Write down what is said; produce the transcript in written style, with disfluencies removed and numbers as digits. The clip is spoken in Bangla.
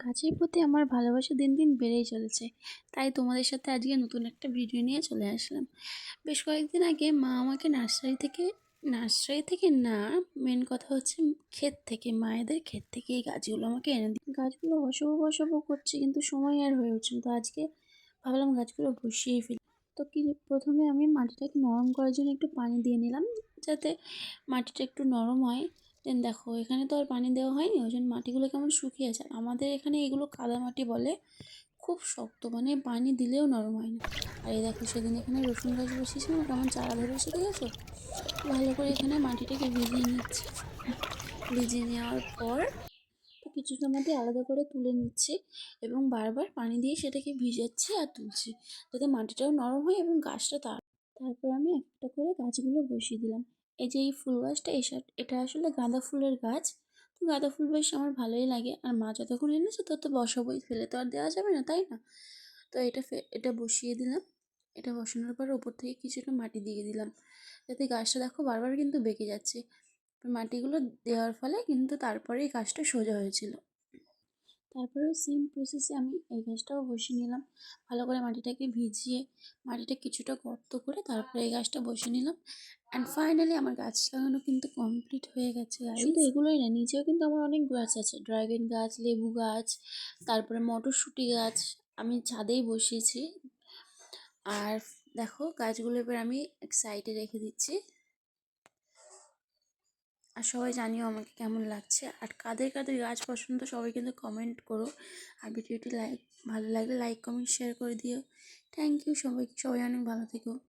গাছের প্রতি আমার ভালোবাসা দিন দিন বেড়েই চলেছে। তাই তোমাদের সাথে আজকে নতুন একটা ভিডিও নিয়ে চলে আসলাম। বেশ কয়েকদিন আগে মা আমাকে নার্সারি থেকে না, মেন কথা হচ্ছে ক্ষেত থেকে, মায়েদের ক্ষেত থেকে এই গাছগুলো আমাকে এনে দিই। গাছগুলো বসাবো বসাবো করছি, কিন্তু সময় আর হয়ে উঠছিল। তো আজকে ভাবলাম গাছগুলো বসিয়েই ফেলি। তো প্রথমে আমি মাটিটাকে নরম করার জন্য একটু পানি দিয়ে নিলাম, যাতে মাটিটা একটু নরম হয়। দেন দেখো, এখানে তো আর পানি দেওয়া হয়নি, ওই জন্য মাটিগুলো কেমন শুকিয়ে আছে। আমাদের এখানে এগুলো কাদা মাটি বলে, খুব শক্ত, মানে পানি দিলেও নরম হয় না। আর এই দেখো, সেদিন এখানে রসুন গাছ বসিয়েছিলাম, কেমন চারা ধরেছে দেখেছো। ভালো করে এখানে মাটিটাকে ভিজিয়ে নিচ্ছি। ভিজিয়ে নেওয়ার পর তো কিছুটা মাটি আলাদা করে তুলে নিচ্ছি এবং বারবার পানি দিয়ে সেটাকে ভিজাচ্ছি আর তুলছি, যাতে মাটিটাও নরম হয় এবং গাছটা তারপর আমি একটা করে গাছগুলো বসিয়ে দিলাম। এই যে এই ফুল গাছটা, এটা আসলে গাঁদা ফুলের গাছ। তো গাঁদা ফুল বেশ আমার ভালোই লাগে, আর মা যতক্ষণ এনেছে তত বসাবোই, ফেলে তো আর দেওয়া যাবে না, তাই না? তো এটা বসিয়ে দিলাম। এটা বসানোর পর ওপর থেকে কিছুটা মাটি দিয়ে দিলাম, যাতে গাছটা, দেখো, বারবার কিন্তু বেঁকে যাচ্ছে। মাটিগুলো দেওয়ার ফলে কিন্তু তারপরেই গাছটা সোজা হয়েছিল। তারপরেও সেম প্রসেসে আমি এই গাছটাও বসিয়ে নিলাম। ভালো করে মাটিটাকে ভিজিয়ে, মাটিটা কিছুটা গর্ত করে তারপরে এই গাছটা বসিয়ে নিলাম। অ্যান্ড ফাইনালি আমার গাছ লাগানো কিন্তু কমপ্লিট হয়ে গেছে। শুধু এগুলোই না, নিচেও কিন্তু আমার অনেক গাছ আছে, ড্রাগন গাছ, লেবু গাছ, তারপরে মটরশুঁটি গাছ আমি ছাদেই বসিয়েছি। আর দেখো, গাছগুলো এবার আমি এক সাইডে রেখে দিচ্ছি। আর সবাই জানিও আমাকে কেমন লাগছে, আর কাদের কাদের গাছ পছন্দ সবাই কিন্তু কমেন্ট করো। আর ভিডিওটি ভালো লাগলে লাইক কমেন্ট শেয়ার করে দিও। থ্যাংক ইউ সবাইকে, সবাই অনেক ভালো থেকো।